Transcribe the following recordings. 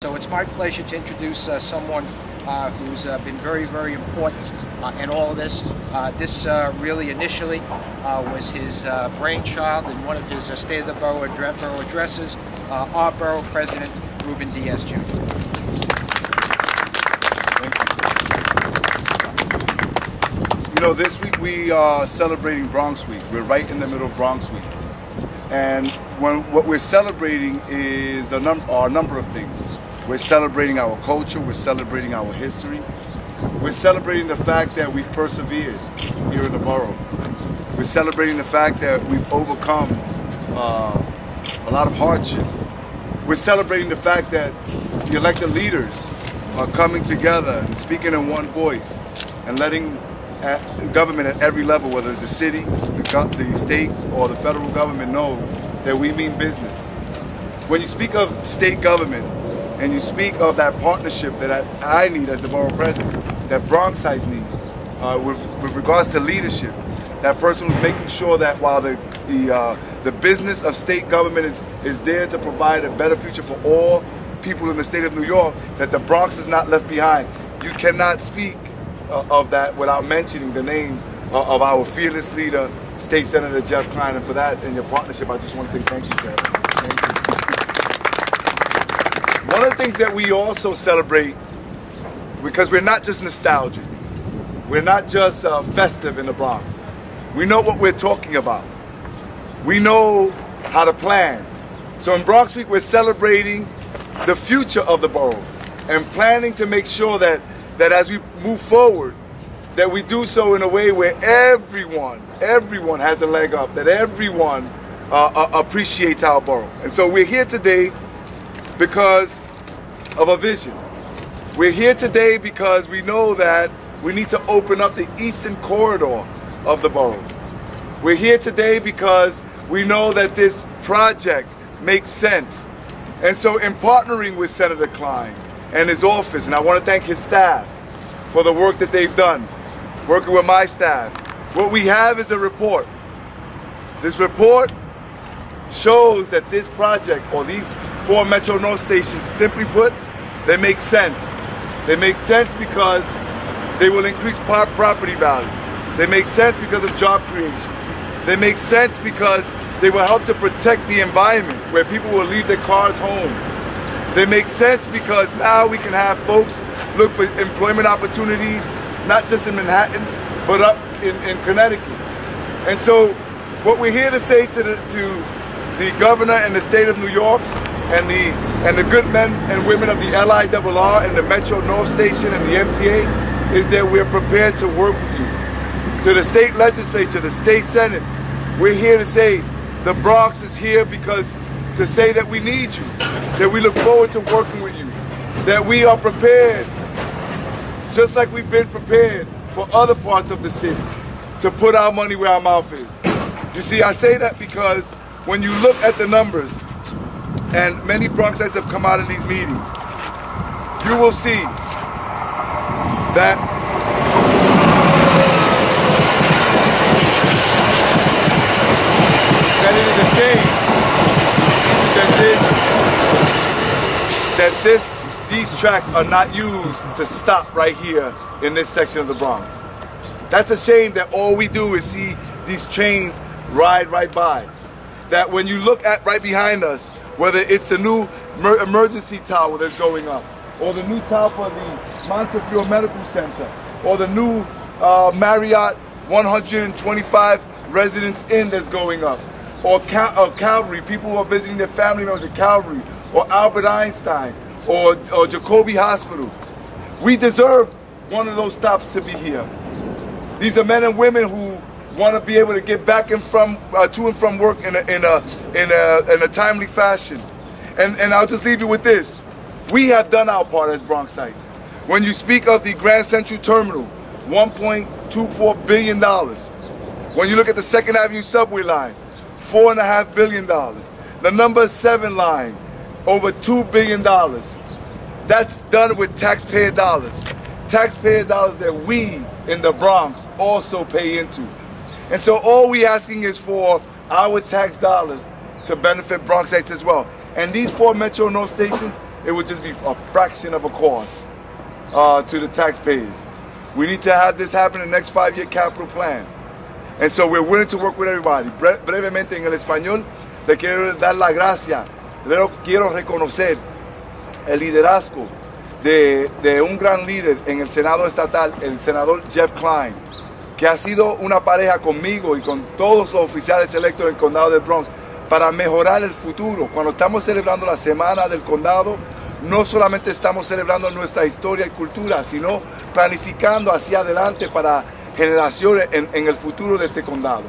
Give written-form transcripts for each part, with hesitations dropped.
So it's my pleasure to introduce someone who's been very, very important in all of this. This really initially was his brainchild in one of his State of the Borough addresses, our Borough President, Ruben Diaz, Jr. You know, this week we are celebrating Bronx Week. We're right in the middle of Bronx Week. And what we're celebrating is a number of things. We're celebrating our culture, we're celebrating our history. We're celebrating the fact that we've persevered here in the borough. We're celebrating the fact that we've overcome a lot of hardship. We're celebrating the fact that the elected leaders are coming together and speaking in one voice and letting government at every level, whether it's the city, the state, or the federal government, know that we mean business. When you speak of state government, and you speak of that partnership that I need as the borough president, that Bronxites need, with regards to leadership, that person who's making sure that while the business of state government is there to provide a better future for all people in the state of New York, that the Bronx is not left behind. You cannot speak of that without mentioning the name of our fearless leader, State Senator Jeff Klein, and for that, in your partnership, I just want to say thank you, Jeff. Thank you. One of the things that we also celebrate, because we're not just nostalgic, we're not just festive in the Bronx. We know what we're talking about. We know how to plan. So in Bronx Week, we're celebrating the future of the borough and planning to make sure that as we move forward, that we do so in a way where everyone has a leg up, that everyone appreciates our borough. And so we're here today because of a vision. We're here today because we know that we need to open up the eastern corridor of the borough. We're here today because we know that this project makes sense. And so in partnering with Senator Klein and his office, and I want to thank his staff for the work that they've done, working with my staff, what we have is a report. This report shows that this project, or these 4 Metro North stations, simply put, they make sense. They make sense because they will increase property value. They make sense because of job creation. They make sense because they will help to protect the environment where people will leave their cars home. They make sense because now we can have folks look for employment opportunities, not just in Manhattan, but up in Connecticut. And so what we're here to say to the governor and the state of New York and the good men and women of the LIRR and the Metro North Station and the MTA is that we're prepared to work with you. To the state legislature, the state senate, we're here to say the Bronx is here because to say that we need you, that we look forward to working with you, that we are prepared, just like we've been prepared for other parts of the city, to put our money where our mouth is. You see, I say that because when you look at the numbers, and many Bronxites have come out in these meetings, you will see that it is a shame that these tracks are not used to stop right here in this section of the Bronx. That's a shame that all we do is see these trains ride right by. That when you look at right behind us, whether it's the new emergency tower that's going up, or the new tower for the Montefiore Medical Center, or the new Marriott 125 Residence Inn that's going up, or Calvary, people who are visiting their family members at Calvary, or Albert Einstein, or Jacobi Hospital. We deserve one of those stops to be here. These are men and women who want to be able to get back and to and from work in a timely fashion. And I'll just leave you with this. We have done our part as Bronxites. When you speak of the Grand Central Terminal, $1.24 billion. When you look at the 2nd Avenue subway line, $4.5 billion. The number 7 line, over $2 billion. That's done with taxpayer dollars. Taxpayer dollars that we in the Bronx also pay into. And so all we asking is for our tax dollars to benefit Bronxites as well. And these 4 Metro North stations it would just be a fraction of a cost to the taxpayers. We need to have this happen in the next 5-year capital plan. And so we're willing to work with everybody. Brevemente en el español, le quiero dar la gracia, quiero reconocer el liderazgo de un gran líder en el Senado estatal, el senador Jeff Klein, que ha sido una pareja conmigo y con todos los oficiales electos del condado del Bronx para mejorar el futuro. Cuando estamos celebrando la Semana del Condado, no solamente estamos celebrando nuestra historia y cultura, sino planificando hacia adelante para generaciones en el futuro de este condado.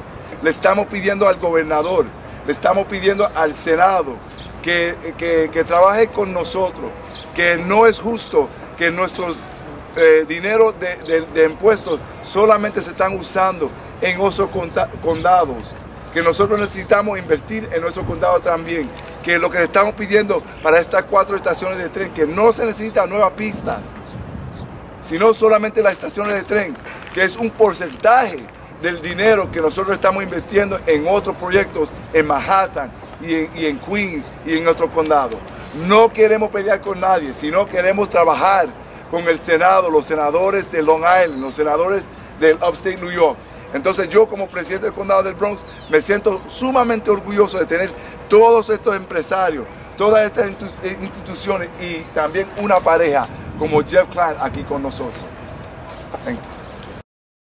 Le estamos pidiendo al gobernador, le estamos pidiendo al Senado que trabaje con nosotros, que no es justo que nuestros dinero de impuestos solamente se están usando en otros condados, que nosotros necesitamos invertir en nuestro condado también, que lo que estamos pidiendo para estas 4 estaciones de tren, que no se necesitan nuevas pistas, sino solamente las estaciones de tren, que es un porcentaje del dinero que nosotros estamos invirtiendo en otros proyectos en Manhattan y en Queens y en otros condados. No queremos pelear con nadie, sino queremos trabajar con el Senado, los senadores de Long Island, los senadores del Upstate New York. Entonces yo como presidente del condado del Bronx me siento sumamente orgulloso de tener todos estos empresarios, todas estas instituciones y también una pareja como Jeff Klein aquí con nosotros. Thank you.